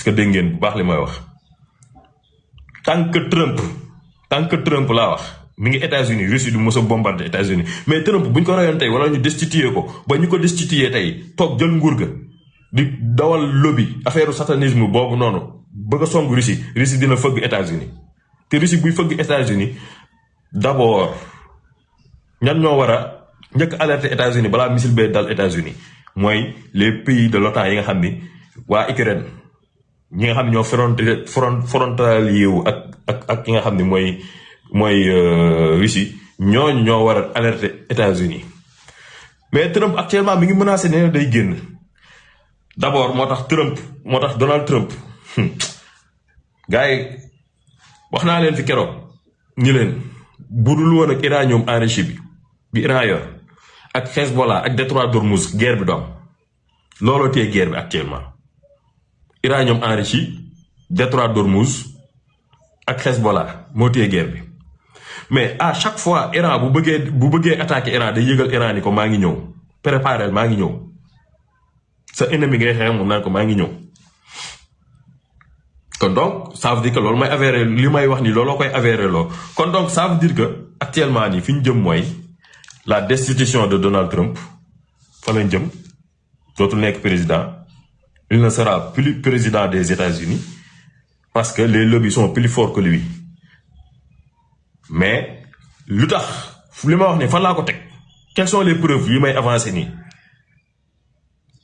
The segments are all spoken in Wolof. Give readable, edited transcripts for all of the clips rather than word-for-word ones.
est-ce que dégg ngeen bu baax li may wax tant que Trump laa wax mi ngi États-Unis Russie du mos a bombarder États-Unis mais Trump buñ ko rayoon tey wala ñu destituer ko ba ñu ko destituer tey toog jël nguur ga di dawal lobby affaire satanisme boobu noonu bëgg a song Russie dina fëgg États-Unis te Russie buy fëgg États-Unis d'abord ñan ñoo war a njëkk alerter États-Unis balaa missile bee dal États-Unis mooy les pays de l'OTAN yi nga xam ni waa Ukraine ñi nga xam ne ñoo frontalier wu ak ki nga xam ne mooy Russie ñooñu ñoo war a alerter États-Unis mais Trump actuellement mi ngi menacé nee na day génn d'abord moo tax Donald Trump gars yi wax naa leen fi keroog ñu leen budul woon ak uranium enrichi bi Iran yor ak Hezbollah ak détroit d'Ormuz guerre bi doom looloo téye guerre bi actuellement uranium enrichi détroit d'Ormuz ak Hezbollah moo téye guerre bi mais à chaque fois Iran bu bëggee attaquer Iran day yëgal Iran ni ko maa ngi ñëw préparel maa ngi ñëw sa ennemi ngay xeex moom naan ko maa ngi ñëw kon donc ça veut dire que loolu may avéré li may wax ni looloo koy avéré loo kon donc ça veut dire que actuellement nii fi ñu jëm mooy la destitution de Donald Trump fa lañ jëm dootul nekk président il ne sera plus président des États-Unis parce que les lobbies sont plus forts que lui mais lu tax li ma wax ni fan laa ko teg quelles sont les preuves yi may avancer nii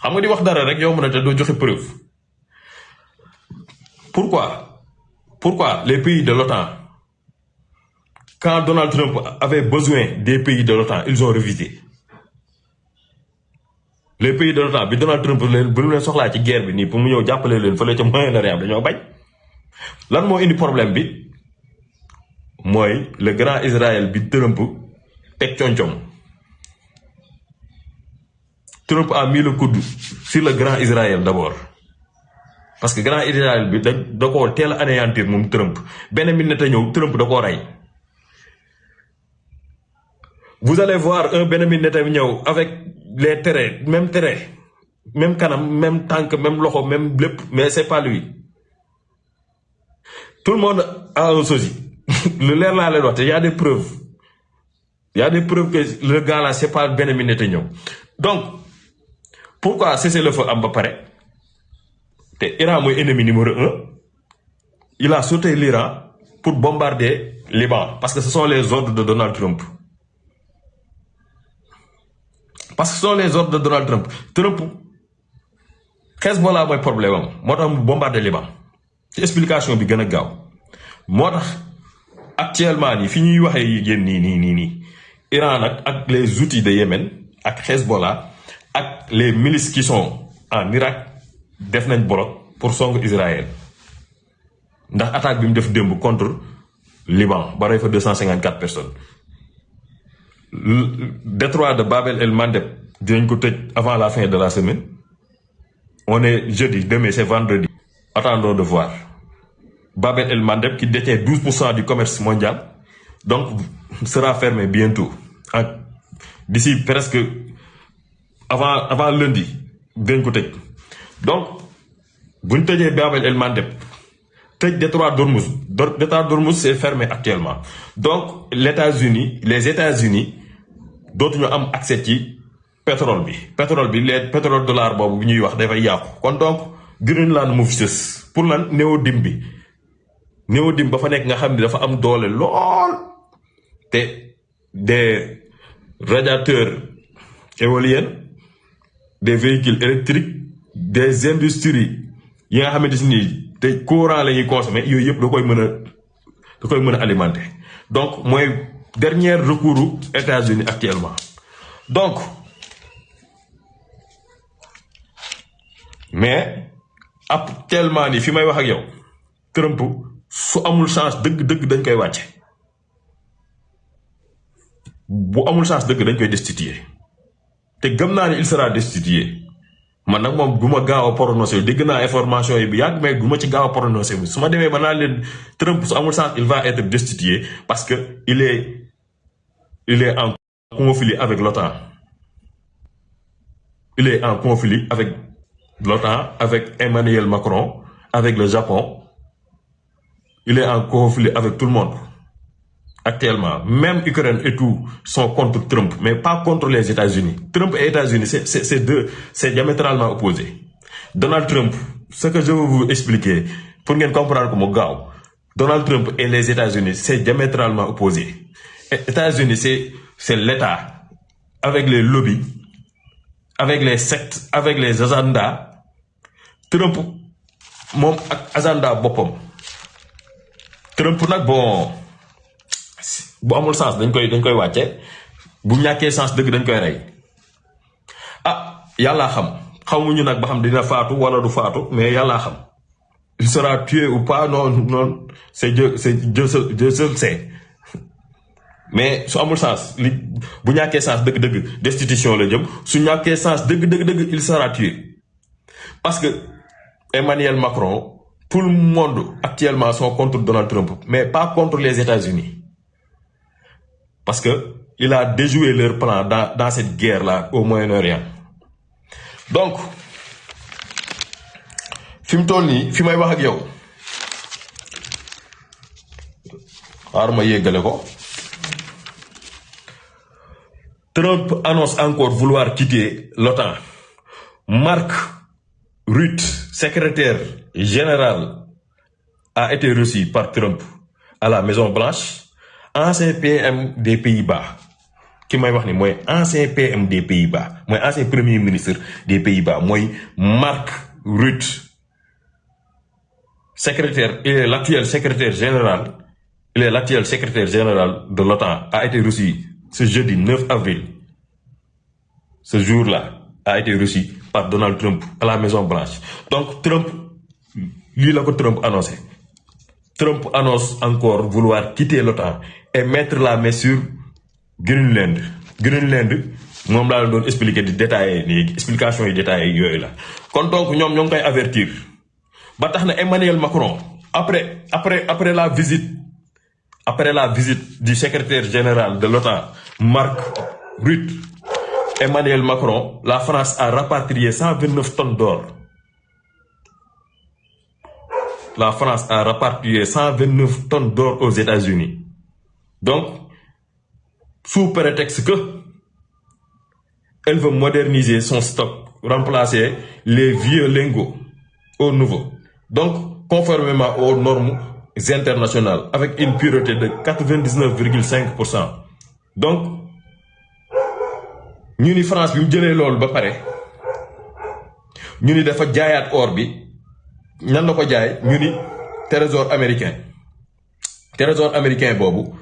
xam nga di wax dara rek yow mën a te doo joxe preuve pourquoi les pays de l'OTAN quand Donald Trump avait besoin des pays de l'OTAN ils ont refusé les pays de l'OTAN bi Donald Trump bu leen soxlaa ci guerre bi nii pour mu ñëw jàppale leen fële ca Moyen-Orient dañoo bañ lan moo indi problème bi mooy le grand Israël bi Trump teg concom Trump a mis le coude sur le grand Israël d'abord parce que grand Israël bi da koo teel a anéantir moom Trump Benjamin Netanyahu Trump da koo rey vous allez voir un Benjamin Netanyahu avec les traits même kanam même tànk même loxo même lépp mais c'est pas lui tout le monde a un sosie lu leer laa leen wax te y a des preuves que le gars là c'est pas Benjamin Netanyahu donc pourquoi cessez-le-feu am ba pare te Iran mooy ennemi numéro 1 il a sauté l'Iran pour bombarder Liban parce que ce sont les ordres de Donald Trump Trump Hezbollah mooy problème am moo tax mu bombarder Liban ci explication bi gën a gaaw moo tax actuellement nii fi ñuy waxee yi génn nii Iran nag ak les outils de Yémen ak Hezbollah ak les milices qui sont en Irak def nañ bloc pour song Israël ndax attaque bi mu def démb contre Liban ba rey fa 254 personnes détroit de Bab el-Mandeb dinañ ko tëj avant la fin de la semaine on est jeudi demain c'est vendredi attendons de voir Bab el-Mandeb qui détient 12% du commerce mondial donc sera fermé bientôt d'ici presque avant lundi dinañ ko tëj donc buñ tëjee Bab el-Mandeb tëj détroit d'Ormuz c'est fermé actuellement donc les États-Unis dootuñu am accès ci pétrole bi les pétrole dollar boobu bi ñuy wax dafay yàqu kon donc Greenland mu fi sës pour lan néodyme ba fa nekk nga xam ne dafa am doole lool te des radiateurs éoliens des véhicules électriques des industries yi nga xamante ni te courant la ñuy consommer yooyu yëpp da koy mën a alimenter donc mooy dernier recours États-Unis actuellement donc mais actuellement nii fi may wax ak yow Trump su amul chance dëgg dañ koy wàcce bu amul chance dëgg dañ koy destituer te gëm naa ne il sera destitué man nag moom du ma gaaw a prononcé dégg naa information yi bi yàgg mais du ma ci gaaw a prononcé su ma demee ba naa leen Trump su amul chance il va être destitué parce que il est en conflit avec l'OTAN. Il est en conflit avec l'OTAN, avec Emmanuel Macron, avec le Japon, il est en conflit avec tout le monde. Actuellement, même Ukraine et tout sont contre Trump, mais pas contre les États-Unis. Trump et États-Unis, c'est diamétralement opposé. Donald Trump, ce que je veux vous expliquer, pour bien comprendre comment gao, Donald Trump et les États-Unis, c'est diamétralement opposé. États-Unis, c'est l'État, avec les lobbies, avec les sectes, avec les agendas. Trump, mon agenda bopom. Trump nak bon, bu amul sens dañ koy wàcce, bu ñàkkee sens dëgg dañ koy rey. Ah yàllaa xam xamuñu nag ba xam dina faatu wala du faatu, mais yàllaa xam il sera tué ou pas, non c'est Dieu seul sait. Mais su amul sens li bu ñàkkee sens dëgg destitution la jëm, su ñàkkee sens dëgg il sera tué. Parce que Emmanuel Macron, tout le monde actuellement sont contre Donald Trump, mais pas contre les États-Unis. Parce que il a déjoué leur plan dans cette guerre-là au Moyen-Orient. Donc, film Tony, film may wax ak yow. Arma yégalé ko. Trump annonce encore vouloir quitter l'OTAN. Mark Rutte, secrétaire général, a été reçu par Trump à la Maison-Blanche. Ancien PM des Pays-Bas. Qui m'a dit moi ancien PM des Pays-Bas, moi ancien premier ministre des Pays-Bas, moi Mark Rutte, secrétaire, il est l'actuel secrétaire général, de l'OTAN, a été reçu ce jeudi 9 avril. Ce jour-là a été reçu par Donald Trump à la Maison-Blanche. Donc Trump, lui là que Trump annoncé. Trump annonce encore vouloir quitter l'OTAN et mettre la main sur Greenland. Greenland, moom laa doon expliquer di détailler ni explication yi détaillé yooyu la. Kon donc ñoom ñoo ngi koy avertir. Ba tax na Emmanuel Macron après la visite du secrétaire général de l'OTAN, Mark Rutte, Emmanuel Macron, la France a rapatrié 129 tonnes d'or. La France a rapatrié 129 tonnes d'or aux États-Unis. Donc, sous prétexte que elle veut moderniser son stock, remplacer les vieux lingots aux nouveaux. Donc, conformément aux normes internationales, avec une pureté de 99,5%. Donc, ñu ni France bi mu jëlee loolu ba pare ñu ni dafa jaayaat or bi ñan la ko jaay ñu ni trésor américain boobu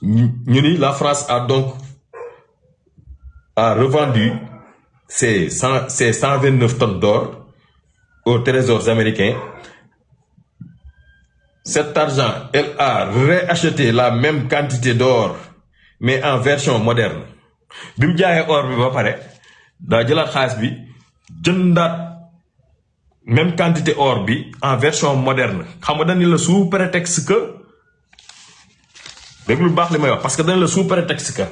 ñu ni la France a donc revendu ces 129 tonnes d'or aux trésors américains. Cet argent, elle a réacheté la même quantité d'or mais en version moderne. Bi mu jaayee or bi ba pare daa jëlaat xaalis bi jëndaat même quantité or bi en version moderne. Xam nga dañ la sous prétexte que déglu baax li may wax parce que dañ la sous prétexte que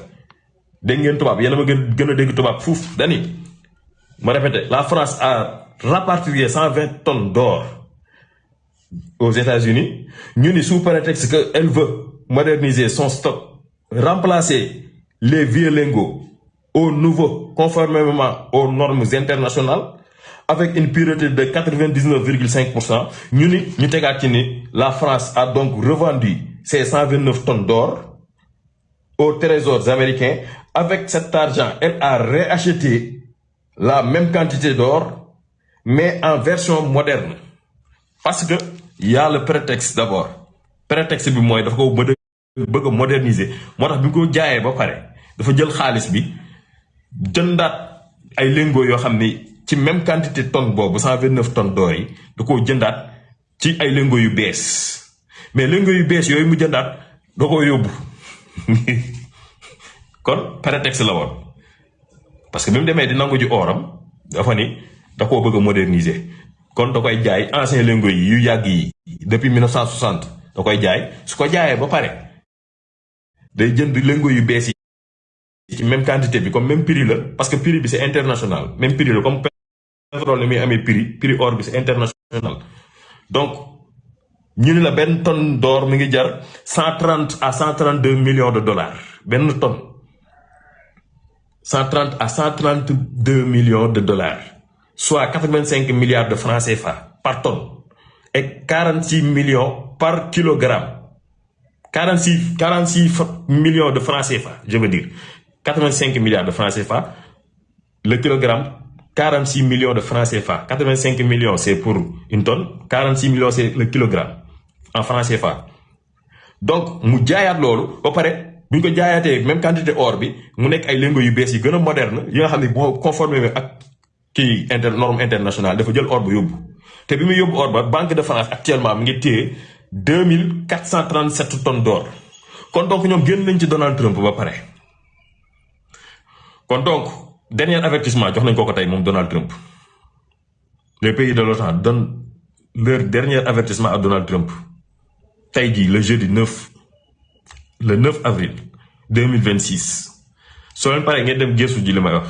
dégg ngeen tubaab yéen a ma gën a dégg tubaab fuuf dani ma répété, la France a rapatrié 120 tonnes d'or aux États-Unis. Ñu ni sous prétexte que elle veut moderniser son stock, remplacer les vieux lingots aux nouveaux, conformément aux normes internationales, avec une pureté de 99,5%. Ñu tegaat ci ni la France a donc revendu ces 129 tonnes d'or aux trésors américains. Avec cet argent, elle a réacheté la même quantité d'or, mais en version moderne. Parce que il y a le prétexte d'abord. Prétexte bi mooy dafa ko bëgg moderniser. Moo tax bi ko jaayee ba pare dafa jël xaalis bi jëndaat ay lingots yoo xam ni ci même quantité tonne boobu 129 tonnes d'or yi da koo jëndaat ci ay lingots yu bees. Mais lingots yu bees yooyu mu jëndaat da koo yóbbu. Kon prétexte la woon. Parce que bi mu demee di nangu ji oram dafa ni da koo bëgg a moderniser. Kon da koy jaay ancien lingots yi yu yàgg yi depuis 1960 da koy jaay su ko jaayee ba pare day jënd lingots yu bees yi ci même quantité bi comme même prix la parce que prix bi c'est international même prix la comme pétrole ni muy amee prix or bi c'est international donc ñu ni la benn tonne d'or mi ngi jar 130 à 132 millions de dollars benn tonne 130 à 132 millions de dollars soit 85 milliards de francs CFA par tonne et 46 millions par kilogramme 46 millions de francs CFA je veux dire 85 milliards de francs CFA le kilogramme 46 millions de francs CFA 85 millions c'est pour une tonne 46 millions c'est le kilogramme en francs CFA donc mu jaayaat loolu ba pare bu ñu ko jaayaatee même quantité or bi mu nekk ay lingots yu bees yi gën a moderne yi nga xam ne boo conformé ak kii norme internationale dafa jël or ba yóbbu te bi muy yóbbu or ba Banque de France actuellement mi ngi téye 2437 tonnes d'or kon donc ñoom génn nañ ci Donald Trump ba pare kon donc dernier avertissement jox nañ ko tey moom Donald Trump les pays de l'OTAN donnent leur dernier avertissement à Donald Trump tey jii le jeudi 9 avril 2026 soo leen paree ngeen dem gëstu ji li may wax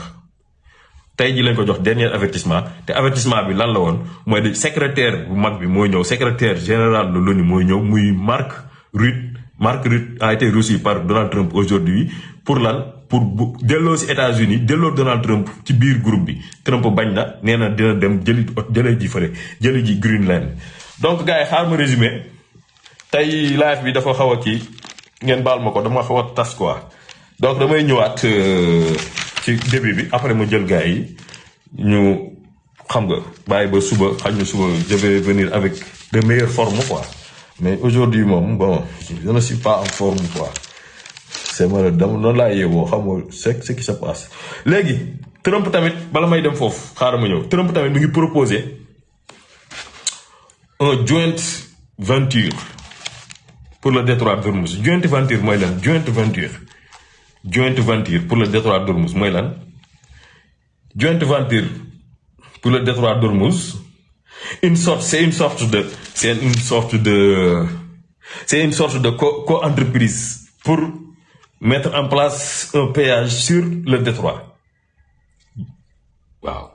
tey jii lañ ko jox dernier avertissement te avertissement bi lan la woon mooy de secrétaire bu mag bi mooy ñëw secrétaire général de l'ONU mooy ñëw muy Mark Rutte a été reçu par Donald Trump aujourd'hui pour lan pour delloo si États-Unis delloo Donald Trump ci biir groupe bi Trump bañ na nee na dina dem jëlee ji Greenland donc gars yi xaar ma résumé tey live bi dafa xaw a kii ngeen baal ma ko dama xaw a tas quoi donc damay ñëwaat ci début bi après ma jël gars yi ñu xam nga bàyyi ba suba xañ na suba je vais venir avec de meilleures formes quoi mais aujourd'hui moom bon je ne suis pas en forme quoi c'est vrai dama noonu laa yewoo xam nga c'est ce qui se passe léegi Trump tamit bala may dem foofu xaaral ma ñëw Trump tamit mi ngi proposer un joint venture pour le détroit d'Ormuz joint venture mooy lan joint venture pour le détroit d'Ormuz mooy lan joint venture pour le détroit d'Ormuz c'est une sorte de co-entreprise pour mettre en place un péage sur le détroit waaw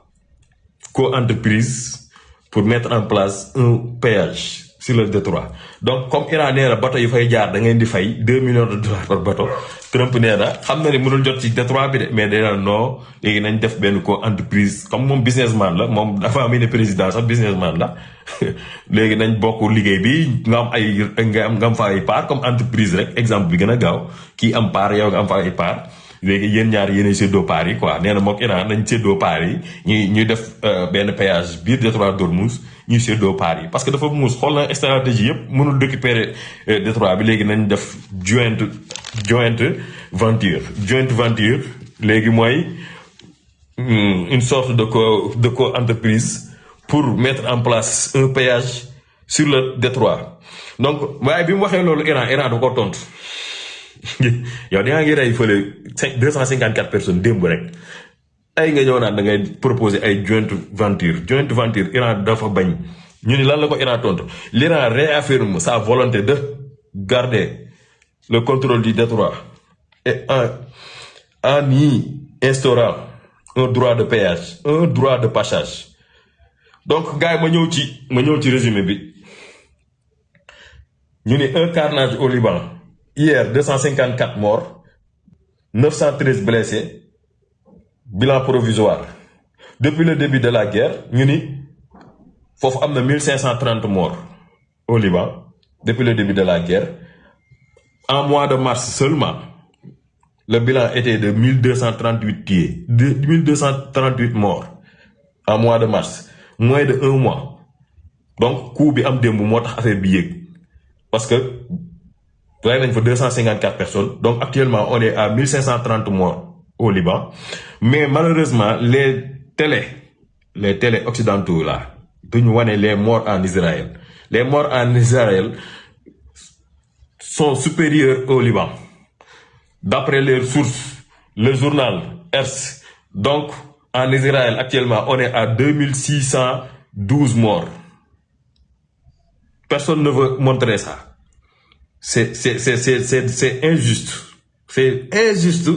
co-entreprise pour mettre en place un péage sur le détroit donc comme Iran nee na bateau yu fay jaar da ngeen di fay 2 millions de dollars par bateau Trump nee na xam na ne mënul jot ci détroit bi de mais day naan non léegi nañ def benn co-entreprise comme moom businessman la moom dafa am ne président sax businessman la léegi nañ bokk liggéey bi nga am fa ay part comme entreprise rek exemple bi gën a gaaw kii am part yow nga am fa ay part léegi yéen ñaar yéenay séddoo part yi quoi nee na mook Iran nañ séddoo part yi ñuy def benn péage biir détroit d'Ormuz ñuy séddoo part yi parce que dafa muus xool na stratégie yëpp mënul récupérer détroit bi léegi nañ def joint venture léegi mooy une sorte de co-entreprise pour mettre en place un péage sur le détroit donc waaye bi mu waxee loolu Iran da ko tontu yow da ngi rey fële 254 personnes démb rek ay nga ñëw naan da ngay proposer ay joint venture Iran dafa bañ ñu ni lan la ko Iran tontu l'Iran réaffirme sa volonté de garder le contrôle du détroit et en y instaurant un droit de péage un droit de passage donc gars yi ma ñëw ci résumé bi ñu ni un carnage au Liban hier 254 morts 913 blessés bilan provisoire depuis le début de la guerre ñu ni foofu am na 1530 morts au Liban depuis le début de la guerre en mois de mars seulement le bilan était de 1238 morts en mois de mars moins de 1 mois donc coup bi am démb moo tax affaire bi yéeg parce que rey nañ fa 254 personnes donc actuellement on est à 1530 morts au Liban mais malheureusement les télés occidentaux là duñu wane les morts en Israël les morts en Israël sont supérieurs au Liban d'après les sources le journal Ers donc en Israël actuellement on est à 2612 morts personne ne veut montrer ça c'est injuste. C'est injuste.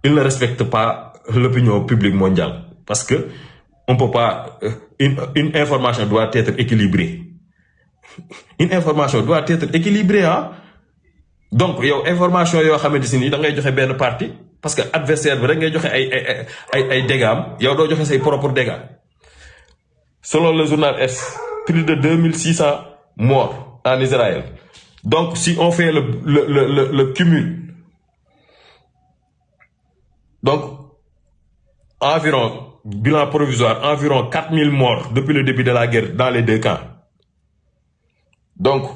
Ils ne respectent pas l'opinion publique mondiale. Parce que on peut pas, une information doit être équilibrée. Une information doit être équilibrée, hein. Donc yow information yoo xamante si nii da ngay joxe benn parti parce que adversaire bi rek ngay joxe ay dégâts am yow doo joxe say propres dégâts. Selon le journal S, plus de 2600 morts en Israël. Donc si on fait le cumul, donc environ, bilan provisoire, environ 4000 morts depuis le début de la guerre dans les deux camps. Donc